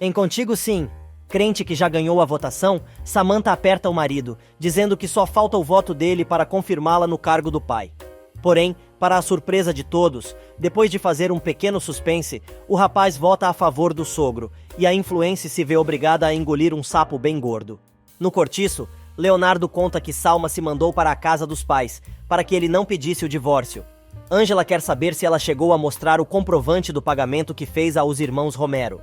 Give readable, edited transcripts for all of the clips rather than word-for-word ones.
Em Contigo Sim, crente que já ganhou a votação, Samantha aperta o marido, dizendo que só falta o voto dele para confirmá-la no cargo do pai. Porém, para a surpresa de todos, depois de fazer um pequeno suspense, o rapaz vota a favor do sogro, e a influencer se vê obrigada a engolir um sapo bem gordo. No cortiço, Leonardo conta que Salma se mandou para a casa dos pais, para que ele não pedisse o divórcio. Ângela quer saber se ela chegou a mostrar o comprovante do pagamento que fez aos irmãos Romero.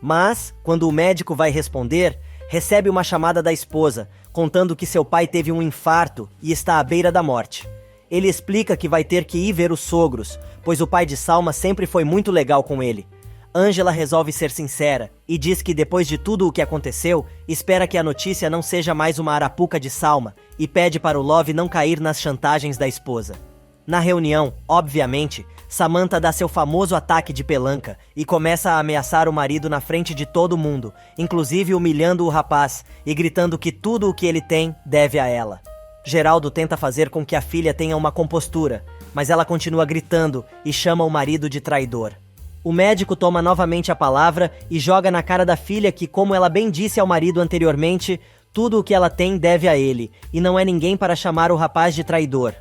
Mas, quando o médico vai responder, recebe uma chamada da esposa, contando que seu pai teve um infarto e está à beira da morte. Ele explica que vai ter que ir ver os sogros, pois o pai de Salma sempre foi muito legal com ele. Ângela resolve ser sincera e diz que depois de tudo o que aconteceu, espera que a notícia não seja mais uma arapuca de Salma e pede para o Love não cair nas chantagens da esposa. Na reunião, obviamente, Samantha dá seu famoso ataque de pelanca e começa a ameaçar o marido na frente de todo mundo, inclusive humilhando o rapaz e gritando que tudo o que ele tem deve a ela. Geraldo tenta fazer com que a filha tenha uma compostura, mas ela continua gritando e chama o marido de traidor. O médico toma novamente a palavra e joga na cara da filha que, como ela bem disse ao marido anteriormente, tudo o que ela tem deve a ele, e não é ninguém para chamar o rapaz de traidor.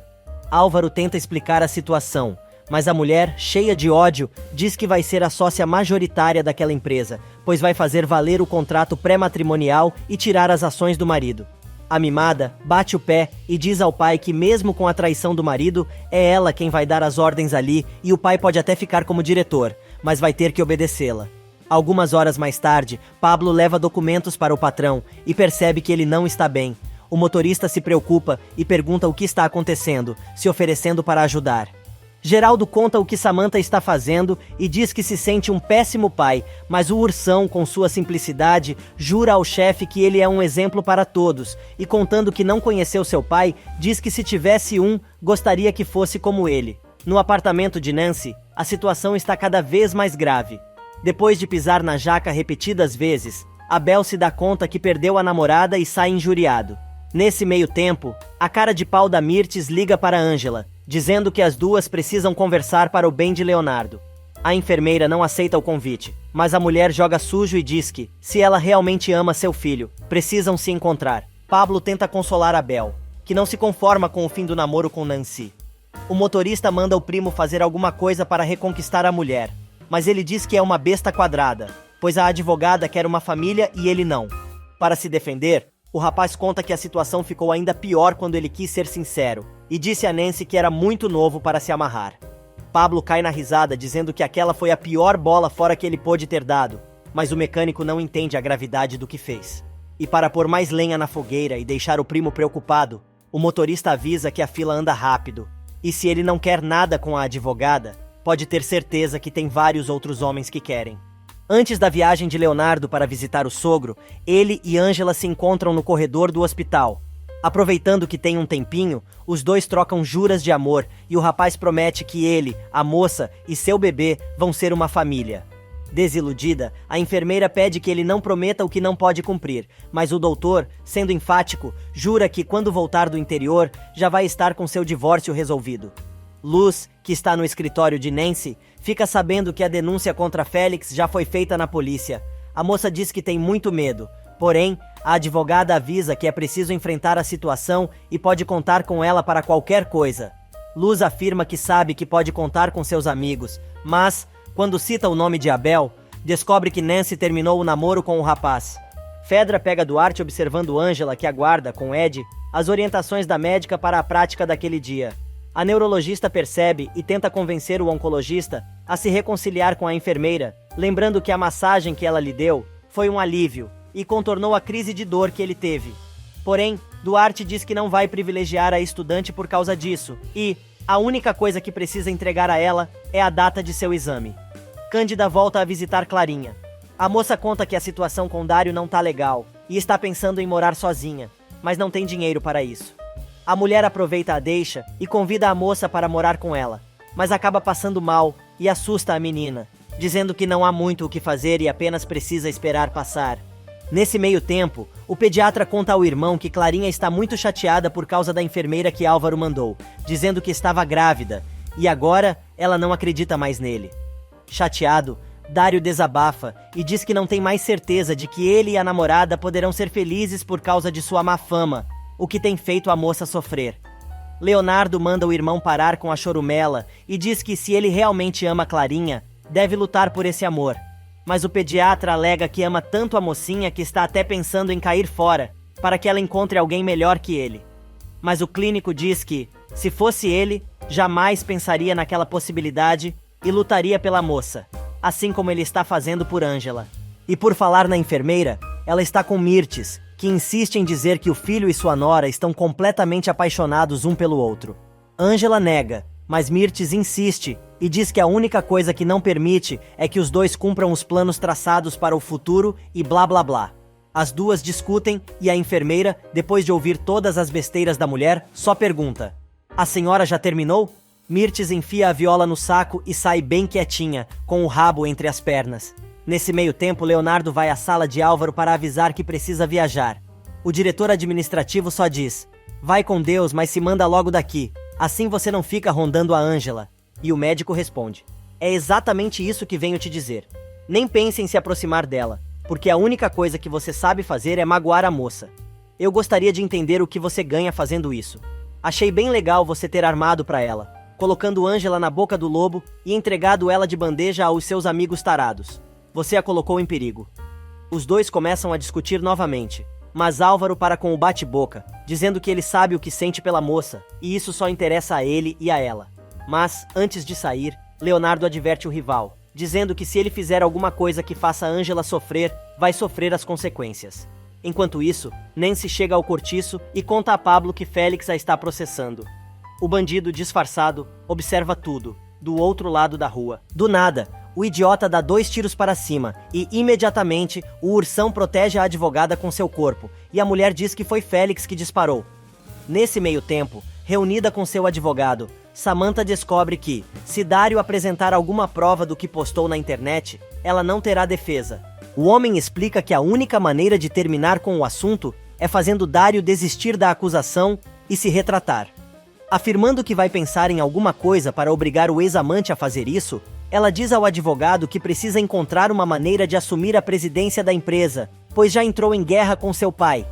Álvaro tenta explicar a situação, mas a mulher, cheia de ódio, diz que vai ser a sócia majoritária daquela empresa, pois vai fazer valer o contrato pré-matrimonial e tirar as ações do marido. A mimada bate o pé e diz ao pai que mesmo com a traição do marido, é ela quem vai dar as ordens ali e o pai pode até ficar como diretor, mas vai ter que obedecê-la. Algumas horas mais tarde, Pablo leva documentos para o patrão e percebe que ele não está bem. O motorista se preocupa e pergunta o que está acontecendo, se oferecendo para ajudar. Geraldo conta o que Samantha está fazendo e diz que se sente um péssimo pai, mas o ursão, com sua simplicidade, jura ao chefe que ele é um exemplo para todos, e contando que não conheceu seu pai, diz que se tivesse um, gostaria que fosse como ele. No apartamento de Nancy, a situação está cada vez mais grave. Depois de pisar na jaca repetidas vezes, Abel se dá conta que perdeu a namorada e sai injuriado. Nesse meio tempo, a cara de pau da Mirtes liga para Ângela, dizendo que as duas precisam conversar para o bem de Leonardo. A enfermeira não aceita o convite, mas a mulher joga sujo e diz que, se ela realmente ama seu filho, precisam se encontrar. Pablo tenta consolar Abel, que não se conforma com o fim do namoro com Nancy. O motorista manda o primo fazer alguma coisa para reconquistar a mulher, mas ele diz que é uma besta quadrada, pois a advogada quer uma família e ele não. Para se defender, o rapaz conta que a situação ficou ainda pior quando ele quis ser sincero, e disse a Nancy que era muito novo para se amarrar. Pablo cai na risada dizendo que aquela foi a pior bola fora que ele pôde ter dado, mas o mecânico não entende a gravidade do que fez. E para pôr mais lenha na fogueira e deixar o primo preocupado, o motorista avisa que a fila anda rápido, e se ele não quer nada com a advogada, pode ter certeza que tem vários outros homens que querem. Antes da viagem de Leonardo para visitar o sogro, ele e Ângela se encontram no corredor do hospital. Aproveitando que tem um tempinho, os dois trocam juras de amor e o rapaz promete que ele, a moça e seu bebê vão ser uma família. Desiludida, a enfermeira pede que ele não prometa o que não pode cumprir, mas o doutor, sendo enfático, jura que quando voltar do interior, já vai estar com seu divórcio resolvido. Luz, que está no escritório de Nancy, fica sabendo que a denúncia contra Félix já foi feita na polícia. A moça diz que tem muito medo, porém, a advogada avisa que é preciso enfrentar a situação e pode contar com ela para qualquer coisa. Luz afirma que sabe que pode contar com seus amigos, mas, quando cita o nome de Abel, descobre que Nancy terminou o namoro com o rapaz. Fedra pega Duarte observando Ângela, que aguarda, com Ed, as orientações da médica para a prática daquele dia. A neurologista percebe e tenta convencer o oncologista a se reconciliar com a enfermeira, lembrando que a massagem que ela lhe deu foi um alívio e contornou a crise de dor que ele teve. Porém, Duarte diz que não vai privilegiar a estudante por causa disso e a única coisa que precisa entregar a ela é a data de seu exame. Cândida volta a visitar Clarinha. A moça conta que a situação com Dário não tá legal e está pensando em morar sozinha, mas não tem dinheiro para isso. A mulher aproveita a deixa e convida a moça para morar com ela, mas acaba passando mal e assusta a menina, dizendo que não há muito o que fazer e apenas precisa esperar passar. Nesse meio tempo, o pediatra conta ao irmão que Clarinha está muito chateada por causa da enfermeira que Álvaro mandou, dizendo que estava grávida, e agora ela não acredita mais nele. Chateado, Dário desabafa e diz que não tem mais certeza de que ele e a namorada poderão ser felizes por causa de sua má fama, o que tem feito a moça sofrer. Leonardo manda o irmão parar com a chorumela e diz que se ele realmente ama Clarinha, deve lutar por esse amor. Mas o pediatra alega que ama tanto a mocinha que está até pensando em cair fora, para que ela encontre alguém melhor que ele. Mas o clínico diz que, se fosse ele, jamais pensaria naquela possibilidade e lutaria pela moça, assim como ele está fazendo por Ângela. E por falar na enfermeira, ela está com Mirtes, que insiste em dizer que o filho e sua nora estão completamente apaixonados um pelo outro. Ângela nega, mas Mirtes insiste e diz que a única coisa que não permite é que os dois cumpram os planos traçados para o futuro e blá blá blá. As duas discutem e a enfermeira, depois de ouvir todas as besteiras da mulher, só pergunta: "A senhora já terminou?" Mirtes enfia a viola no saco e sai bem quietinha, com o rabo entre as pernas. Nesse meio tempo, Leonardo vai à sala de Álvaro para avisar que precisa viajar. O diretor administrativo só diz: "Vai com Deus, mas se manda logo daqui. Assim você não fica rondando a Ângela." E o médico responde: "É exatamente isso que venho te dizer. Nem pense em se aproximar dela, porque a única coisa que você sabe fazer é magoar a moça. Eu gostaria de entender o que você ganha fazendo isso. Achei bem legal você ter armado para ela, colocando Ângela na boca do lobo e entregado ela de bandeja aos seus amigos tarados. Você a colocou em perigo." Os dois começam a discutir novamente, mas Álvaro para com o bate-boca, dizendo que ele sabe o que sente pela moça, e isso só interessa a ele e a ela. Mas, antes de sair, Leonardo adverte o rival, dizendo que se ele fizer alguma coisa que faça Ângela sofrer, vai sofrer as consequências. Enquanto isso, Nancy chega ao cortiço e conta a Pablo que Félix a está processando. O bandido, disfarçado, observa tudo, do outro lado da rua. Do nada, o idiota dá 2 tiros para cima e, imediatamente, o ursão protege a advogada com seu corpo, e a mulher diz que foi Félix que disparou. Nesse meio tempo, reunida com seu advogado, Samantha descobre que, se Dário apresentar alguma prova do que postou na internet, ela não terá defesa. O homem explica que a única maneira de terminar com o assunto é fazendo Dário desistir da acusação e se retratar. Afirmando que vai pensar em alguma coisa para obrigar o ex-amante a fazer isso, ela diz ao advogado que precisa encontrar uma maneira de assumir a presidência da empresa, pois já entrou em guerra com seu pai.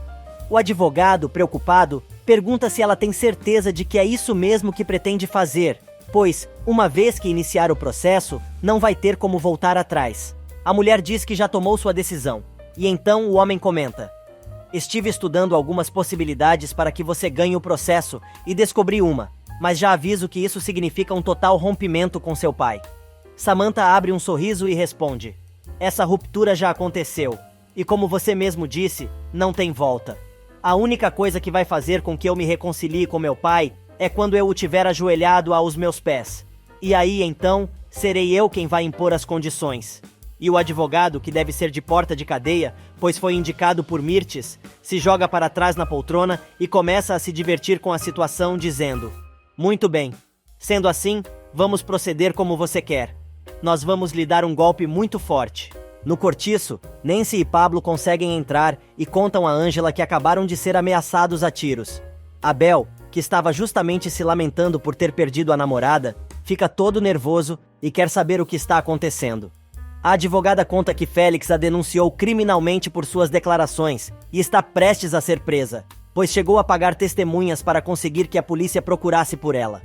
O advogado, preocupado, pergunta se ela tem certeza de que é isso mesmo que pretende fazer, pois, uma vez que iniciar o processo, não vai ter como voltar atrás. A mulher diz que já tomou sua decisão, e então o homem comenta: "Estive estudando algumas possibilidades para que você ganhe o processo e descobri uma, mas já aviso que isso significa um total rompimento com seu pai." Samantha abre um sorriso e responde: "Essa ruptura já aconteceu, e como você mesmo disse, não tem volta. A única coisa que vai fazer com que eu me reconcilie com meu pai é quando eu o tiver ajoelhado aos meus pés. E aí, então, serei eu quem vai impor as condições." E o advogado, que deve ser de porta de cadeia, pois foi indicado por Mirtes, se joga para trás na poltrona e começa a se divertir com a situação, dizendo: "Muito bem. Sendo assim, vamos proceder como você quer. Nós vamos lhe dar um golpe muito forte." No cortiço, Nancy e Pablo conseguem entrar e contam a Ângela que acabaram de ser ameaçados a tiros. Abel, que estava justamente se lamentando por ter perdido a namorada, fica todo nervoso e quer saber o que está acontecendo. A advogada conta que Félix a denunciou criminalmente por suas declarações e está prestes a ser presa, pois chegou a pagar testemunhas para conseguir que a polícia procurasse por ela.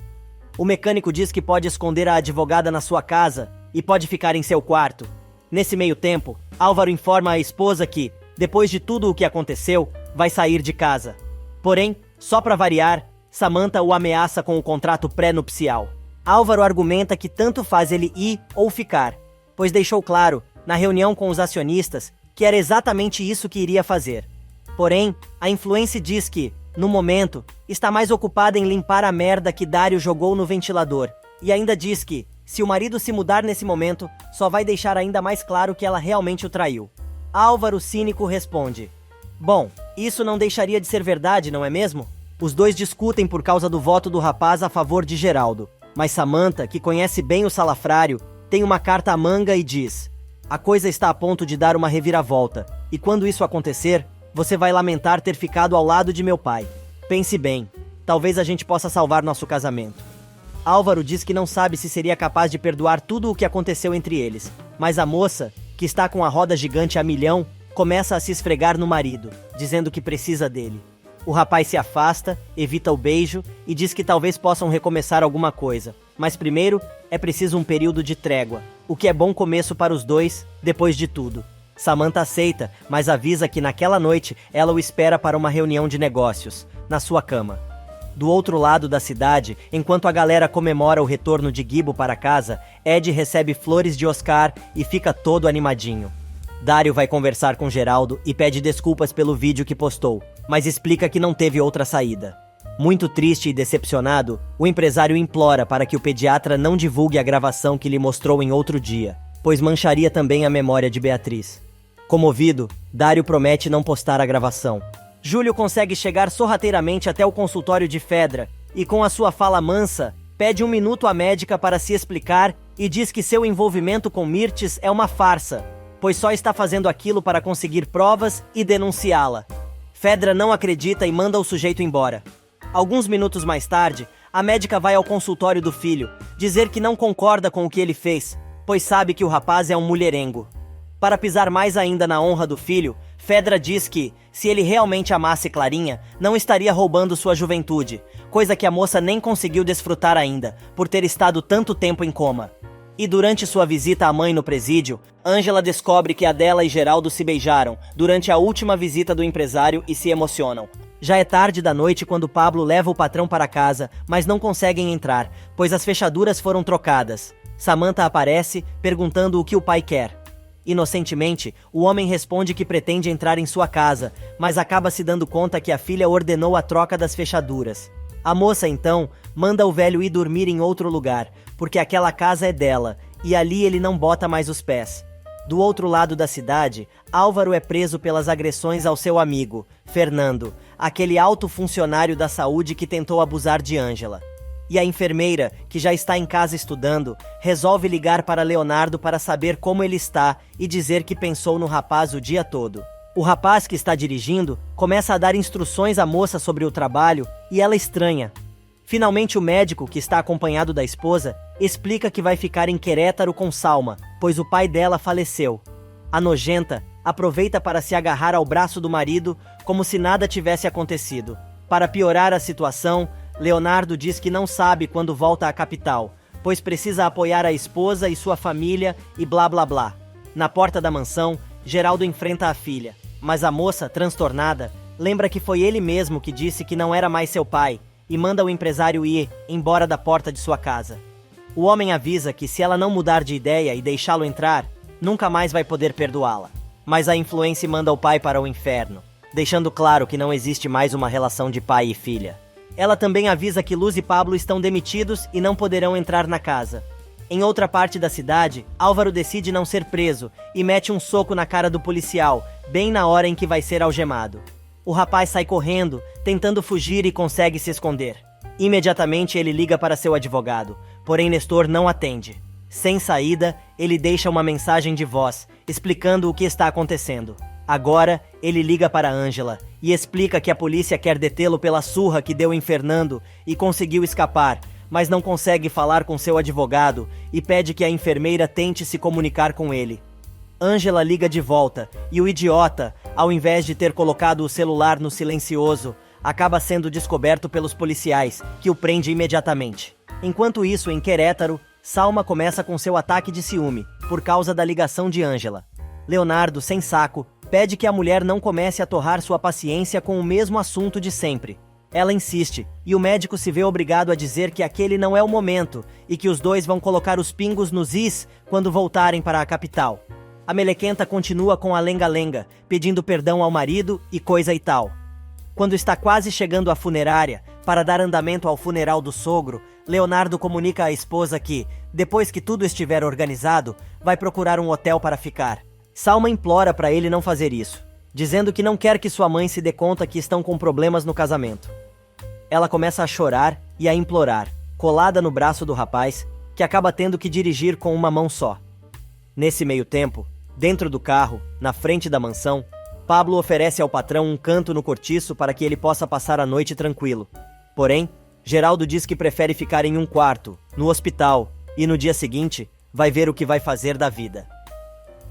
O mecânico diz que pode esconder a advogada na sua casa e pode ficar em seu quarto. Nesse meio tempo, Álvaro informa a esposa que, depois de tudo o que aconteceu, vai sair de casa. Porém, só para variar, Samantha o ameaça com o contrato pré-nupcial. Álvaro argumenta que tanto faz ele ir ou ficar, pois deixou claro, na reunião com os acionistas, que era exatamente isso que iria fazer. Porém, a influência diz que, no momento, está mais ocupada em limpar a merda que Dário jogou no ventilador, e ainda diz que, se o marido se mudar nesse momento, só vai deixar ainda mais claro que ela realmente o traiu. Álvaro, cínico, responde: "Bom, isso não deixaria de ser verdade, não é mesmo?" Os dois discutem por causa do voto do rapaz a favor de Geraldo, mas Samantha, que conhece bem o salafrário, tem uma carta à manga e diz: "A coisa está a ponto de dar uma reviravolta, e quando isso acontecer, você vai lamentar ter ficado ao lado de meu pai. Pense bem, talvez a gente possa salvar nosso casamento." Álvaro diz que não sabe se seria capaz de perdoar tudo o que aconteceu entre eles, mas a moça, que está com a roda gigante a milhão, começa a se esfregar no marido, dizendo que precisa dele. O rapaz se afasta, evita o beijo e diz que talvez possam recomeçar alguma coisa, mas primeiro é preciso um período de trégua, o que é bom começo para os dois, depois de tudo. Samantha aceita, mas avisa que naquela noite ela o espera para uma reunião de negócios, na sua cama. Do outro lado da cidade, enquanto a galera comemora o retorno de Gibo para casa, Ed recebe flores de Oscar e fica todo animadinho. Dário vai conversar com Geraldo e pede desculpas pelo vídeo que postou, mas explica que não teve outra saída. Muito triste e decepcionado, o empresário implora para que o pediatra não divulgue a gravação que lhe mostrou em outro dia, pois mancharia também a memória de Beatriz. Comovido, Dário promete não postar a gravação. Júlio consegue chegar sorrateiramente até o consultório de Fedra e, com a sua fala mansa, pede 1 minuto à médica para se explicar e diz que seu envolvimento com Mirtes é uma farsa, pois só está fazendo aquilo para conseguir provas e denunciá-la. Fedra não acredita e manda o sujeito embora. Alguns minutos mais tarde, a médica vai ao consultório do filho, dizer que não concorda com o que ele fez, pois sabe que o rapaz é um mulherengo. Para pisar mais ainda na honra do filho, Fedra diz que, se ele realmente amasse Clarinha, não estaria roubando sua juventude, coisa que a moça nem conseguiu desfrutar ainda, por ter estado tanto tempo em coma. E durante sua visita à mãe no presídio, Ângela descobre que Adela e Geraldo se beijaram durante a última visita do empresário e se emocionam. Já é tarde da noite quando Pablo leva o patrão para casa, mas não conseguem entrar, pois as fechaduras foram trocadas. Samantha aparece, perguntando o que o pai quer. Inocentemente, o homem responde que pretende entrar em sua casa, mas acaba se dando conta que a filha ordenou a troca das fechaduras. A moça, então, manda o velho ir dormir em outro lugar, porque aquela casa é dela, e ali ele não bota mais os pés. Do outro lado da cidade, Álvaro é preso pelas agressões ao seu amigo, Fernando, aquele alto funcionário da saúde que tentou abusar de Ângela. E a enfermeira, que já está em casa estudando, resolve ligar para Leonardo para saber como ele está e dizer que pensou no rapaz o dia todo. O rapaz que está dirigindo começa a dar instruções à moça sobre o trabalho e ela estranha. Finalmente o médico, que está acompanhado da esposa, explica que vai ficar em Querétaro com Salma, pois o pai dela faleceu. A nojenta aproveita para se agarrar ao braço do marido como se nada tivesse acontecido. Para piorar a situação, Leonardo diz que não sabe quando volta à capital, pois precisa apoiar a esposa e sua família e blá blá blá. Na porta da mansão, Geraldo enfrenta a filha, mas a moça, transtornada, lembra que foi ele mesmo que disse que não era mais seu pai e manda o empresário ir embora da porta de sua casa. O homem avisa que se ela não mudar de ideia e deixá-lo entrar, nunca mais vai poder perdoá-la. Mas a influência manda o pai para o inferno, deixando claro que não existe mais uma relação de pai e filha. Ela também avisa que Luz e Pablo estão demitidos e não poderão entrar na casa. Em outra parte da cidade, Álvaro decide não ser preso e mete um soco na cara do policial, bem na hora em que vai ser algemado. O rapaz sai correndo, tentando fugir e consegue se esconder. Imediatamente ele liga para seu advogado, porém Nestor não atende. Sem saída, ele deixa uma mensagem de voz, explicando o que está acontecendo. Agora, ele liga para Ângela e explica que a polícia quer detê-lo pela surra que deu em Fernando e conseguiu escapar, mas não consegue falar com seu advogado e pede que a enfermeira tente se comunicar com ele. Ângela liga de volta e o idiota, ao invés de ter colocado o celular no silencioso, acaba sendo descoberto pelos policiais, que o prende imediatamente. Enquanto isso, em Querétaro, Salma começa com seu ataque de ciúme, por causa da ligação de Ângela. Leonardo, sem saco, pede que a mulher não comece a torrar sua paciência com o mesmo assunto de sempre. Ela insiste, e o médico se vê obrigado a dizer que aquele não é o momento, e que os dois vão colocar os pingos nos is quando voltarem para a capital. A melequenta continua com a lenga-lenga, pedindo perdão ao marido e coisa e tal. Quando está quase chegando à funerária, para dar andamento ao funeral do sogro, Leonardo comunica à esposa que, depois que tudo estiver organizado, vai procurar um hotel para ficar. Salma implora para ele não fazer isso, dizendo que não quer que sua mãe se dê conta que estão com problemas no casamento. Ela começa a chorar e a implorar, colada no braço do rapaz, que acaba tendo que dirigir com uma mão só. Nesse meio tempo, dentro do carro, na frente da mansão, Pablo oferece ao patrão um canto no cortiço para que ele possa passar a noite tranquilo. Porém, Geraldo diz que prefere ficar em um quarto, no hospital, e no dia seguinte, vai ver o que vai fazer da vida.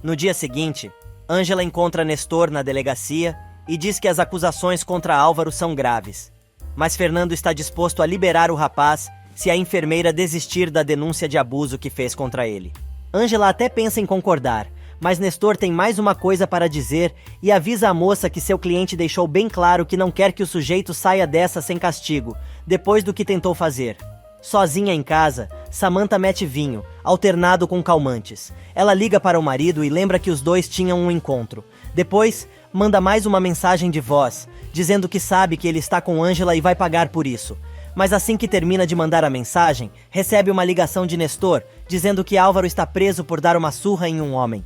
No dia seguinte, Ângela encontra Nestor na delegacia e diz que as acusações contra Álvaro são graves. Mas Fernando está disposto a liberar o rapaz se a enfermeira desistir da denúncia de abuso que fez contra ele. Ângela até pensa em concordar, mas Nestor tem mais uma coisa para dizer e avisa a moça que seu cliente deixou bem claro que não quer que o sujeito saia dessa sem castigo, depois do que tentou fazer. Sozinha em casa, Samantha mete vinho, alternado com calmantes. Ela liga para o marido e lembra que os dois tinham um encontro. Depois, manda mais uma mensagem de voz, dizendo que sabe que ele está com Ângela e vai pagar por isso. Mas assim que termina de mandar a mensagem, recebe uma ligação de Nestor, dizendo que Álvaro está preso por dar uma surra em um homem.